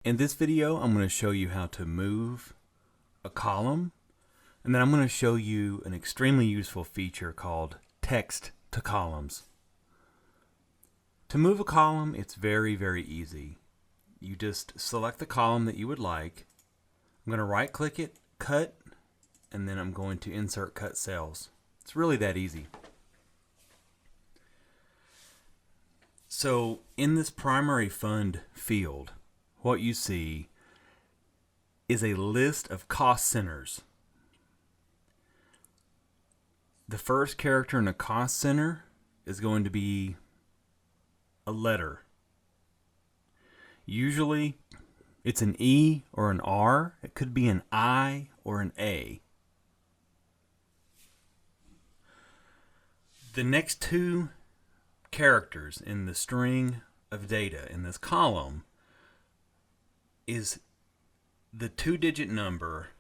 In this video, I'm going to show you how to move a column, and then I'm going to show you an extremely useful feature called text to columns. To move a column, it's very, very easy. You just select the column that you would like. I'm going to right click it, cut, and then I'm going to insert cut cells. It's really that easy. So in this primary fund field, what you see is a list of cost centers. The first character in a cost center is going to be a letter. Usually it's an E or an R. It could be an I or an A. The next two characters in the string of data in this column is the two-digit number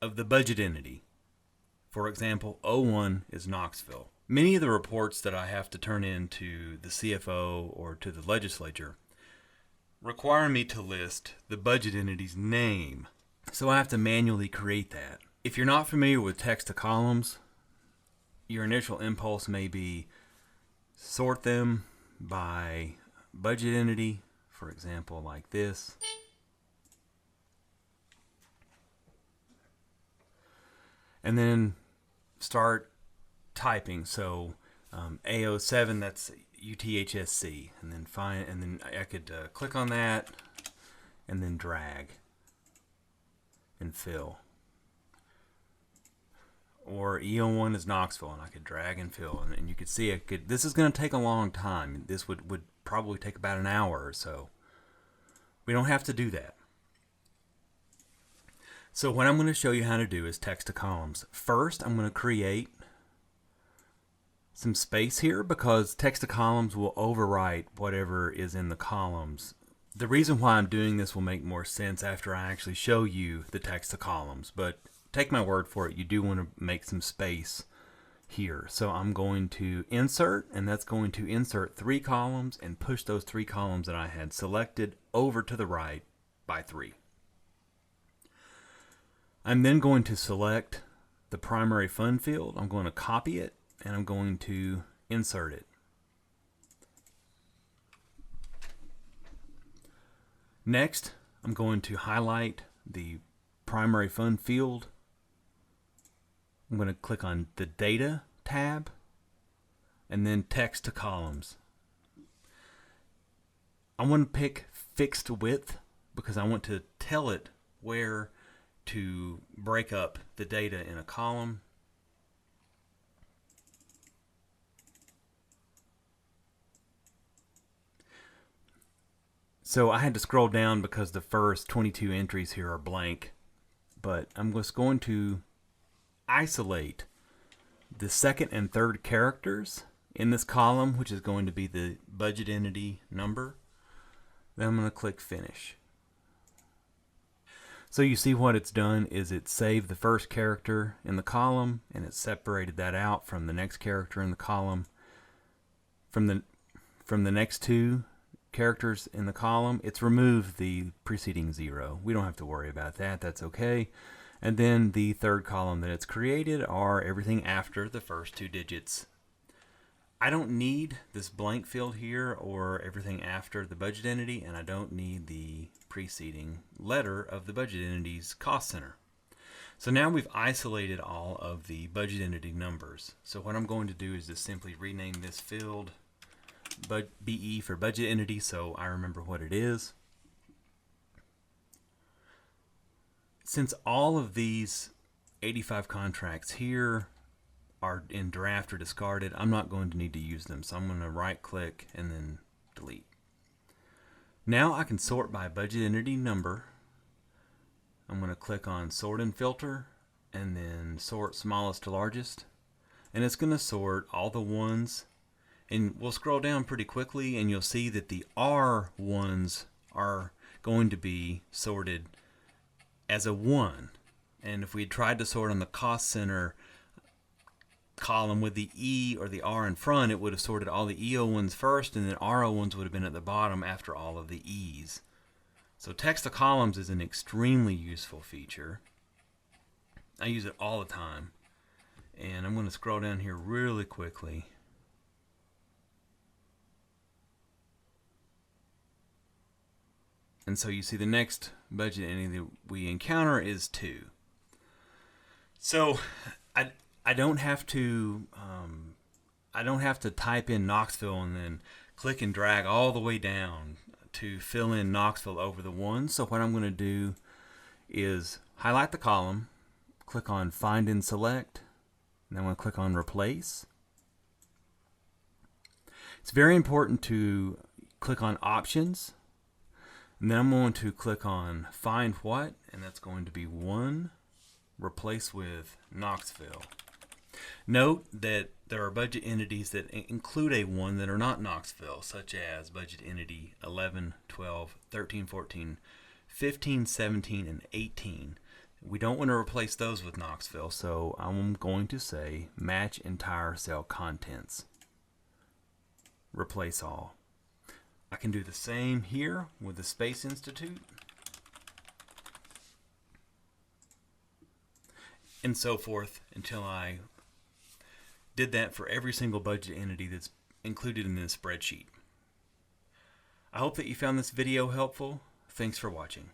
of the budget entity. For example, O1 is Knoxville. Many of the reports that I have to turn in to the CFO or to the legislature require me to list the budget entity's name. So I have to manually create that. If you're not familiar with text to columns, your initial impulse may be sort them by budget entity, for example, like this. And then start typing. So A07, that's UTHSC, and then find, and then I could click on that, and then drag and fill. Or E01 is Knoxville, and I could drag and fill, and you could see it could. This is going to take a long time. This would probably take about an hour or so. We don't have to do that. So what I'm going to show you how to do is text to columns. First, I'm going to create some space here because text to columns will overwrite whatever is in the columns. The reason why I'm doing this will make more sense after I actually show you the text to columns, but take my word for it, you do want to make some space here. So I'm going to insert, and that's going to insert 3 columns and push those 3 columns that I had selected over to the right by 3. I'm then going to select the primary fund field. I'm going to copy it, and I'm going to insert it. Next, I'm going to highlight the primary fund field. I'm going to click on the Data tab, and then Text to Columns. I want to pick Fixed Width because I want to tell it where to break up the data in a column. So I had to scroll down because the first 22 entries here are blank, but I'm just going to isolate the second and third characters in this column, which is going to be the budget entity number. Then I'm going to click Finish. So you see what it's done is it saved the first character in the column, and it separated that out from the next character in the column. From the next 2 characters in the column, it's removed the preceding 0. We don't have to worry about that. That's okay. And then the third column that it's created are everything after the first 2 digits. I don't need this blank field here or everything after the budget entity, and I don't need the preceding letter of the budget entity's cost center. So now we've isolated all of the budget entity numbers. So what I'm going to do is just simply rename this field BE for budget entity so I remember what it is. Since all of these 85 contracts here are in draft or discarded, I'm not going to need to use them. So I'm going to right click and then delete. Now I can sort by budget entity number. I'm going to click on sort and filter and then sort smallest to largest. And it's going to sort all the ones. And we'll scroll down pretty quickly and you'll see that the R ones are going to be sorted as a 1. And if we tried to sort on the cost center column with the E or the R in front, it would have sorted all the EO ones first, and then RO ones would have been at the bottom after all of the E's. So text to columns is an extremely useful feature. I use it all the time. And I'm going to scroll down here really quickly. And so you see the next budget entity that we encounter is 2. So I don't have to type in Knoxville and then click and drag all the way down to fill in Knoxville over the 1. So what I'm going to do is highlight the column, click on Find and Select, and then I'm going to click on Replace. It's very important to click on Options, and then I'm going to click on Find What, and that's going to be 1, replace with Knoxville. Note that there are budget entities that include a 1 that are not Knoxville, such as budget entity 11, 12, 13, 14, 15, 17, and 18. We don't want to replace those with Knoxville, so I'm going to say match entire cell contents. Replace all. I can do the same here with the Space Institute. And so forth until I did that for every single budget entity that's included in this spreadsheet. I hope that you found this video helpful. Thanks for watching.